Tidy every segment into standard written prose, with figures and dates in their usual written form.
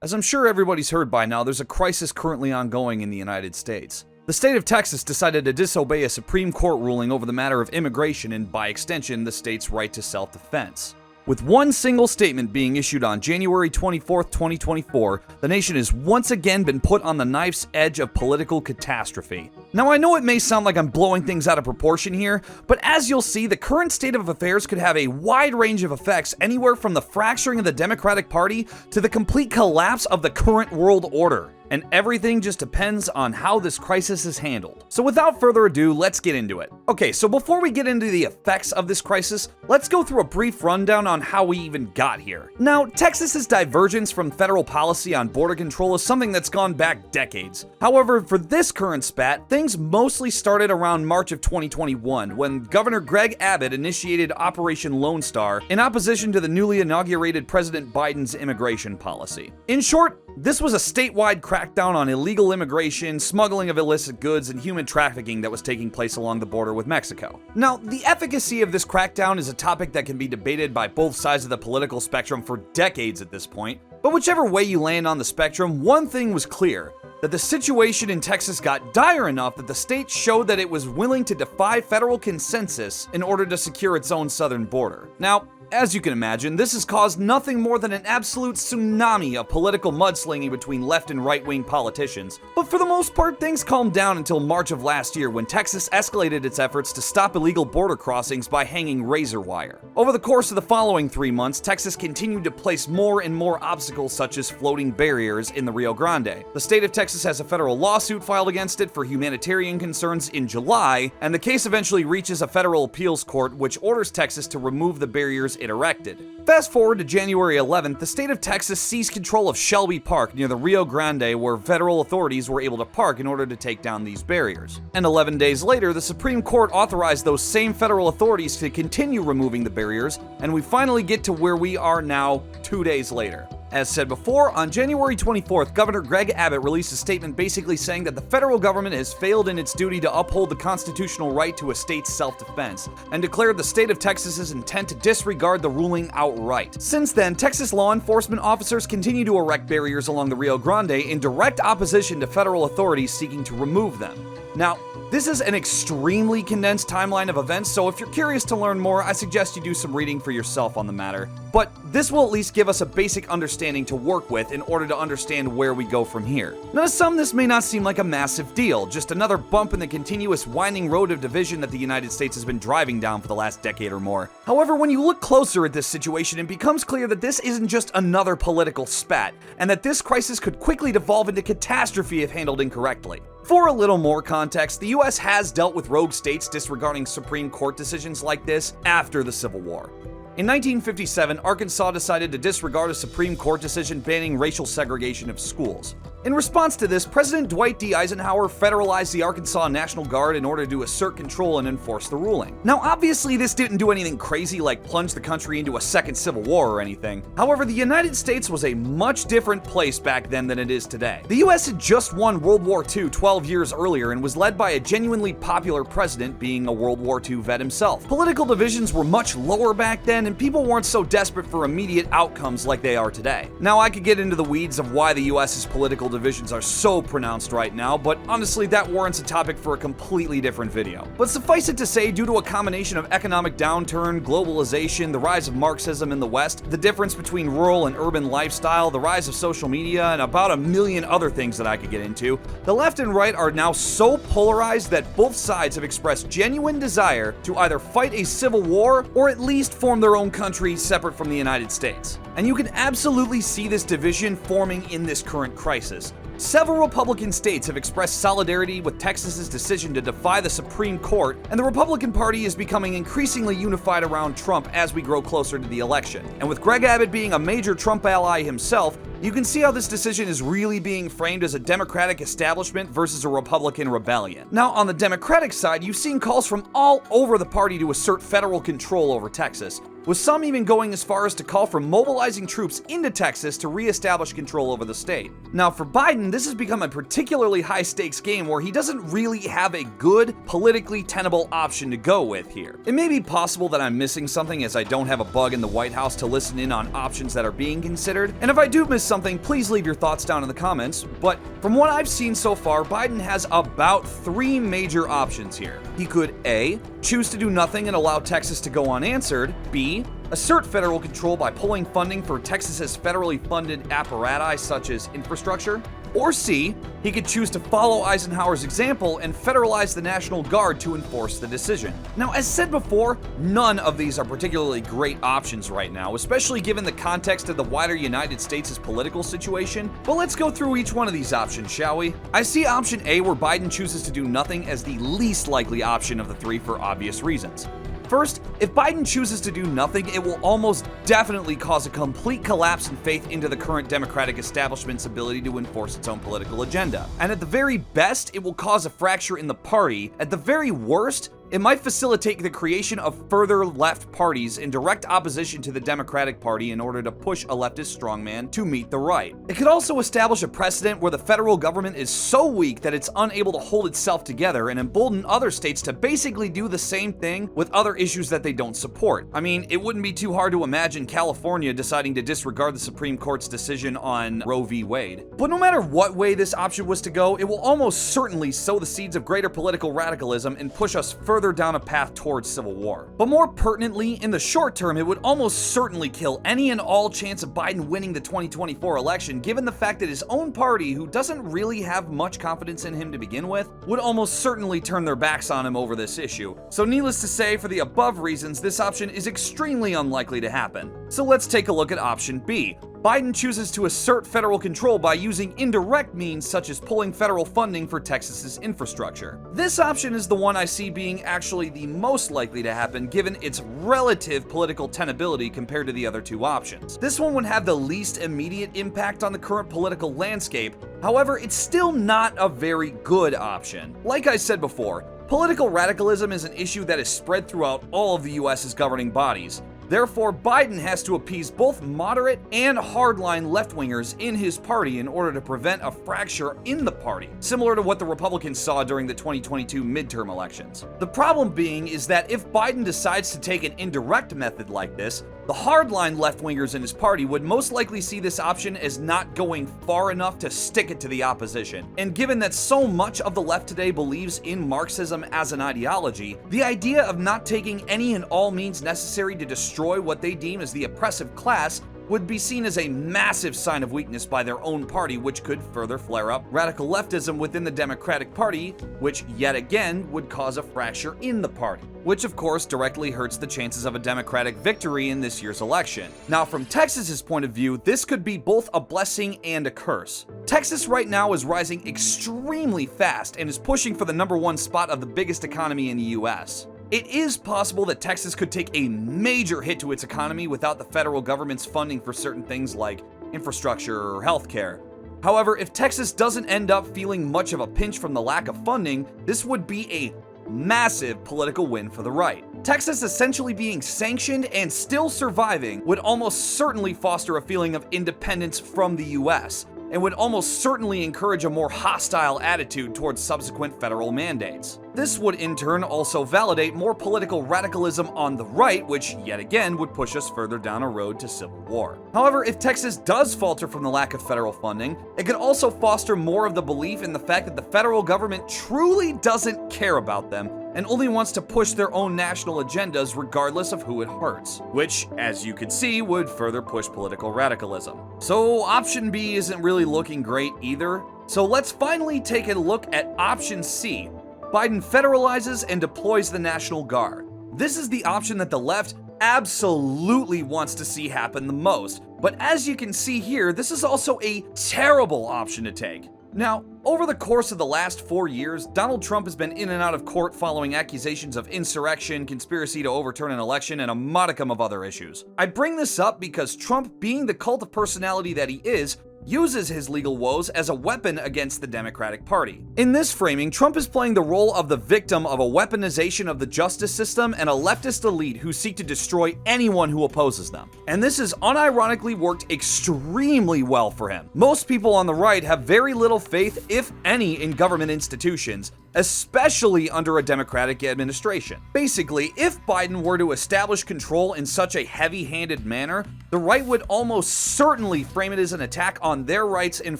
As I'm sure everybody's heard by now, there's a crisis currently ongoing in the United States. The state of Texas decided to disobey a Supreme Court ruling over the matter of immigration and, by extension, the state's right to self-defense. With one single statement being issued on January 24, 2024, the nation has once again been put on the knife's edge of political catastrophe. Now, I know it may sound like I'm blowing things out of proportion here, but as you'll see, the current state of affairs could have a wide range of effects, anywhere from the fracturing of the Democratic Party to the complete collapse of the current world order. And everything just depends on how this crisis is handled. So without further ado, let's get into it. Okay, so before we get into the effects of this crisis, let's go through a brief rundown on how we even got here. Now, Texas's divergence from federal policy on border control is something that's gone back decades. However, for this current spat, things mostly started around March of 2021, when Governor Greg Abbott initiated Operation Lone Star in opposition to the newly inaugurated President Biden's immigration policy. In short, this was a statewide crackdown on illegal immigration, smuggling of illicit goods, and human trafficking that was taking place along the border with Mexico. Now, the efficacy of this crackdown is a topic that can be debated by both sides of the political spectrum for decades at this point, but whichever way you land on the spectrum, one thing was clear: that the situation in Texas got dire enough that the state showed that it was willing to defy federal consensus in order to secure its own southern border. Now, as you can imagine, this has caused nothing more than an absolute tsunami of political mudslinging between left and right-wing politicians. But for the most part, things calmed down until March of last year, when Texas escalated its efforts to stop illegal border crossings by hanging razor wire. Over the course of the following 3 months, Texas continued to place more and more obstacles, such as floating barriers in the Rio Grande. The state of Texas has a federal lawsuit filed against it for humanitarian concerns in July, and the case eventually reaches a federal appeals court, which orders Texas to remove the barriers it erected. Fast forward to January 11th, the state of Texas seized control of Shelby Park near the Rio Grande, where federal authorities were able to park in order to take down these barriers. And 11 days later, the Supreme Court authorized those same federal authorities to continue removing the barriers, and we finally get to where we are now 2 days later. As said before, on January 24th, Governor Greg Abbott released a statement basically saying that the federal government has failed in its duty to uphold the constitutional right to a state's self-defense, and declared the state of Texas's intent to disregard the ruling outright. Since then, Texas law enforcement officers continue to erect barriers along the Rio Grande in direct opposition to federal authorities seeking to remove them. Now, this is an extremely condensed timeline of events, so if you're curious to learn more, I suggest you do some reading for yourself on the matter. But this will at least give us a basic understanding to work with in order to understand where we go from here. Now, to some, this may not seem like a massive deal, just another bump in the continuous winding road of division that the United States has been driving down for the last decade or more. However, when you look closer at this situation, it becomes clear that this isn't just another political spat, and that this crisis could quickly devolve into catastrophe if handled incorrectly. For a little more context, the US has dealt with rogue states disregarding Supreme Court decisions like this after the Civil War. In 1957, Arkansas decided to disregard a Supreme Court decision banning racial segregation of schools. In response to this, President Dwight D. Eisenhower federalized the Arkansas National Guard in order to assert control and enforce the ruling. Now, obviously, this didn't do anything crazy like plunge the country into a second civil war or anything. However, the United States was a much different place back then than it is today. The US had just won World War II 12 years earlier and was led by a genuinely popular president, being a World War II vet himself. Political divisions were much lower back then, and people weren't so desperate for immediate outcomes like they are today. Now, I could get into the weeds of why the US's political divisions are so pronounced right now, but honestly, that warrants a topic for a completely different video. But suffice it to say, due to a combination of economic downturn, globalization, the rise of Marxism in the West, the difference between rural and urban lifestyle, the rise of social media, and about a million other things that I could get into, the left and right are now so polarized that both sides have expressed genuine desire to either fight a civil war or at least form their own country separate from the United States. And you can absolutely see this division forming in this current crisis. Several Republican states have expressed solidarity with Texas's decision to defy the Supreme Court, and the Republican Party is becoming increasingly unified around Trump as we grow closer to the election. And with Greg Abbott being a major Trump ally himself, you can see how this decision is really being framed as a Democratic establishment versus a Republican rebellion. Now, on the Democratic side, you've seen calls from all over the party to assert federal control over Texas. with some even going as far as to call for mobilizing troops into Texas to reestablish control over the state. Now, for Biden, this has become a particularly high-stakes game where he doesn't really have a good, politically tenable option to go with here. It may be possible that I'm missing something as I don't have a bug in the White House to listen in on options that are being considered, and if I do miss something, please leave your thoughts down in the comments, but from what I've seen so far, Biden has about 3 major options here. He could A, choose to do nothing and allow Texas to go unanswered, B, assert federal control by pulling funding for Texas's federally funded apparatus such as infrastructure, or C, he could choose to follow Eisenhower's example and federalize the National Guard to enforce the decision. Now, as said before, none of these are particularly great options right now, especially given the context of the wider United States' political situation, but let's go through each one of these options, shall we? I see option A, where Biden chooses to do nothing, as the least likely option of the 3 for obvious reasons. First, if Biden chooses to do nothing, it will almost definitely cause a complete collapse in faith into the current Democratic establishment's ability to enforce its own political agenda. And at the very best, it will cause a fracture in the party. At the very worst, it might facilitate the creation of further left parties in direct opposition to the Democratic Party in order to push a leftist strongman to meet the right. It could also establish a precedent where the federal government is so weak that it's unable to hold itself together and embolden other states to basically do the same thing with other issues that they don't support. I mean, it wouldn't be too hard to imagine California deciding to disregard the Supreme Court's decision on Roe v. Wade. But no matter what way this option was to go, it will almost certainly sow the seeds of greater political radicalism and push us further down a path towards civil war. But more pertinently, in the short term, it would almost certainly kill any and all chance of Biden winning the 2024 election, given the fact that his own party, who doesn't really have much confidence in him to begin with, would almost certainly turn their backs on him over this issue. So needless to say, for the above reasons, this option is extremely unlikely to happen. So let's take a look at option B. Biden chooses to assert federal control by using indirect means such as pulling federal funding for Texas's infrastructure. This option is the one I see being actually the most likely to happen given its relative political tenability compared to the other 2 options. This one would have the least immediate impact on the current political landscape, however, it's still not a very good option. Like I said before, political radicalism is an issue that is spread throughout all of the US's governing bodies. Therefore, Biden has to appease both moderate and hardline left-wingers in his party in order to prevent a fracture in the party, similar to what the Republicans saw during the 2022 midterm elections. The problem being is that if Biden decides to take an indirect method like this, the hardline left-wingers in his party would most likely see this option as not going far enough to stick it to the opposition. And given that so much of the left today believes in Marxism as an ideology, the idea of not taking any and all means necessary to destroy what they deem as the oppressive class would be seen as a massive sign of weakness by their own party, which could further flare up radical leftism within the Democratic Party, which yet again would cause a fracture in the party, which of course directly hurts the chances of a Democratic victory in this year's election. Now, from Texas's point of view, this could be both a blessing and a curse. Texas right now is rising extremely fast and is pushing for the #1 spot of the biggest economy in the US. It is possible that Texas could take a major hit to its economy without the federal government's funding for certain things like infrastructure or healthcare. However, if Texas doesn't end up feeling much of a pinch from the lack of funding, this would be a massive political win for the right. Texas essentially being sanctioned and still surviving would almost certainly foster a feeling of independence from the US, and would almost certainly encourage a more hostile attitude towards subsequent federal mandates. This would in turn also validate more political radicalism on the right, which yet again would push us further down a road to civil war. However, if Texas does falter from the lack of federal funding, it could also foster more of the belief in the fact that the federal government truly doesn't care about them and only wants to push their own national agendas regardless of who it hurts, which, as you can see, would further push political radicalism. So option B isn't really looking great either. So let's finally take a look at option C. Biden federalizes and deploys the National Guard. This is the option that the left absolutely wants to see happen the most, but as you can see here, this is also a terrible option to take. Now, over the course of the last 4 years, Donald Trump has been in and out of court following accusations of insurrection, conspiracy to overturn an election, and a modicum of other issues. I bring this up because Trump, being the cult of personality that he is, uses his legal woes as a weapon against the Democratic Party. In this framing, Trump is playing the role of the victim of a weaponization of the justice system and a leftist elite who seek to destroy anyone who opposes them. And this has unironically worked extremely well for him. Most people on the right have very little faith, if any, in government institutions, especially under a Democratic administration. Basically, if Biden were to establish control in such a heavy-handed manner, the right would almost certainly frame it as an attack on their rights and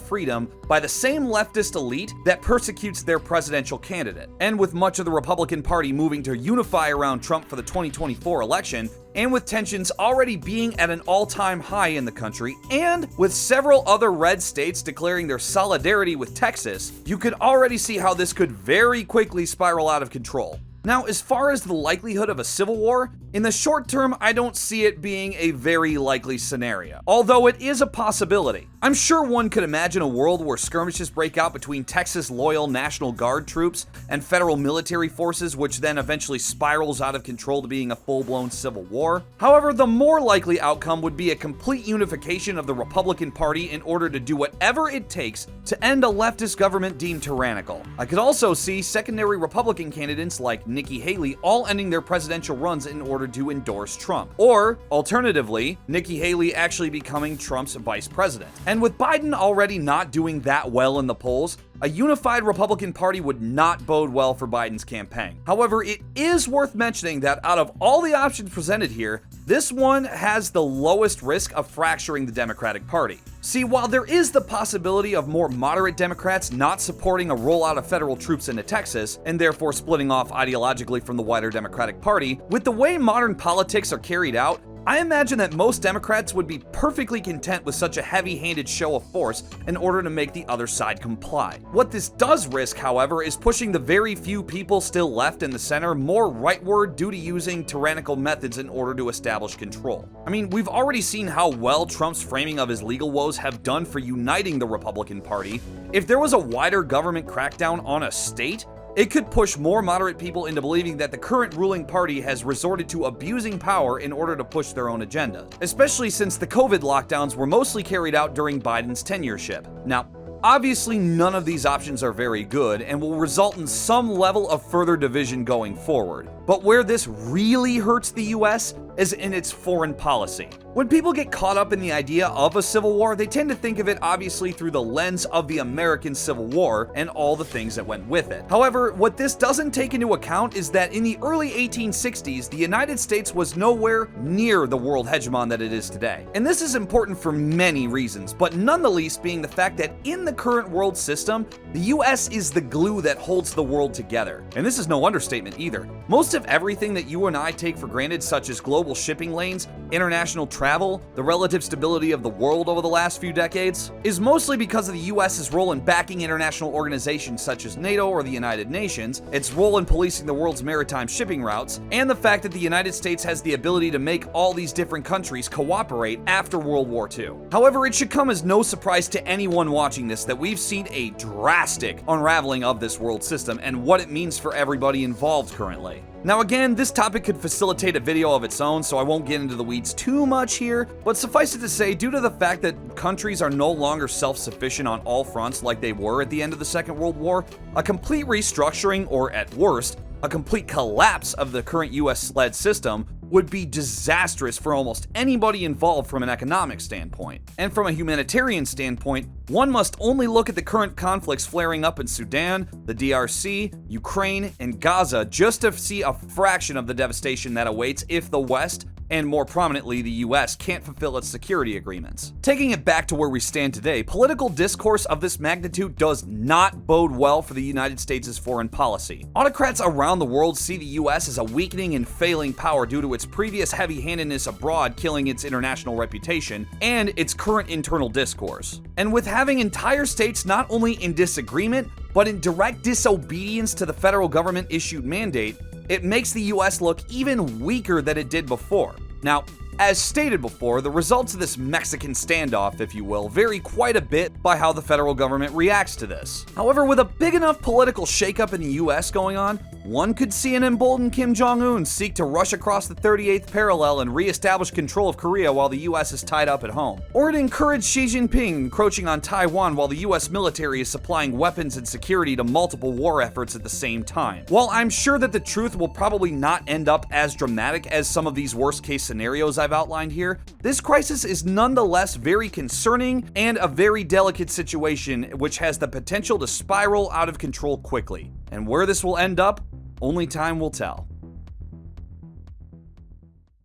freedom by the same leftist elite that persecutes their presidential candidate. And with much of the Republican Party moving to unify around Trump for the 2024 election, and with tensions already being at an all-time high in the country, and with several other red states declaring their solidarity with Texas, you could already see how this could very quickly spiral out of control. Now, as far as the likelihood of a civil war, in the short term, I don't see it being a very likely scenario, although it is a possibility. I'm sure one could imagine a world where skirmishes break out between Texas loyal National Guard troops and federal military forces, which then eventually spirals out of control to being a full-blown civil war. However, the more likely outcome would be a complete unification of the Republican Party in order to do whatever it takes to end a leftist government deemed tyrannical. I could also see secondary Republican candidates like Nikki Haley all ending their presidential runs in order to endorse Trump. Or, alternatively, Nikki Haley actually becoming Trump's vice president. And with Biden already not doing that well in the polls, a unified Republican Party would not bode well for Biden's campaign. However, it is worth mentioning that out of all the options presented here, this one has the lowest risk of fracturing the Democratic Party. See, while there is the possibility of more moderate Democrats not supporting a rollout of federal troops into Texas, and therefore splitting off ideologically from the wider Democratic Party, with the way modern politics are carried out, I imagine that most Democrats would be perfectly content with such a heavy-handed show of force in order to make the other side comply. What this does risk, however, is pushing the very few people still left in the center more rightward due to using tyrannical methods in order to establish control. I mean, we've already seen how well Trump's framing of his legal woes have done for uniting the Republican Party. If there was a wider government crackdown on a state, it could push more moderate people into believing that the current ruling party has resorted to abusing power in order to push their own agenda, especially since the COVID lockdowns were mostly carried out during Biden's tenureship. Now, obviously, none of these options are very good and will result in some level of further division going forward. But where this really hurts the US is in its foreign policy. When people get caught up in the idea of a civil war, they tend to think of it obviously through the lens of the American Civil War and all the things that went with it. However, what this doesn't take into account is that in the early 1860s, the United States was nowhere near the world hegemon that it is today. And this is important for many reasons, but none the least being the fact that in the current world system, the US is the glue that holds the world together. And this is no understatement either. Most of everything that you and I take for granted, such as global shipping lanes, international travel, the relative stability of the world over the last few decades, is mostly because of the US's role in backing international organizations such as NATO or the United Nations, its role in policing the world's maritime shipping routes, and the fact that the United States has the ability to make all these different countries cooperate after World War II. However, it should come as no surprise to anyone watching this that we've seen a drastic unraveling of this world system and what it means for everybody involved currently. Now again, this topic could facilitate a video of its own, so I won't get into the weeds too much here, but suffice it to say, due to the fact that countries are no longer self-sufficient on all fronts like they were at the end of the Second World War, a complete restructuring, or at worst, a complete collapse of the current US-led system would be disastrous for almost anybody involved from an economic standpoint. And from a humanitarian standpoint, one must only look at the current conflicts flaring up in Sudan, the DRC, Ukraine, and Gaza just to see a fraction of the devastation that awaits if the West, and more prominently the US, can't fulfill its security agreements. Taking it back to where we stand today, political discourse of this magnitude does not bode well for the United States' foreign policy. Autocrats around the world see the US as a weakening and failing power due to its previous heavy-handedness abroad killing its international reputation, and its current internal discourse. And with having entire states not only in disagreement, but in direct disobedience to the federal government-issued mandate, it makes the US look even weaker than it did before. Now, as stated before, the results of this Mexican standoff, if you will, vary quite a bit by how the federal government reacts to this. However, with a big enough political shakeup in the US going on, One could see an emboldened Kim Jong-un seek to rush across the 38th parallel and re-establish control of Korea while the US is tied up at home. Or it encouraged Xi Jinping encroaching on Taiwan while the US military is supplying weapons and security to multiple war efforts at the same time. While I'm sure that the truth will probably not end up as dramatic as some of these worst-case scenarios I've outlined here, this crisis is nonetheless very concerning and a very delicate situation which has the potential to spiral out of control quickly. And where this will end up, only time will tell.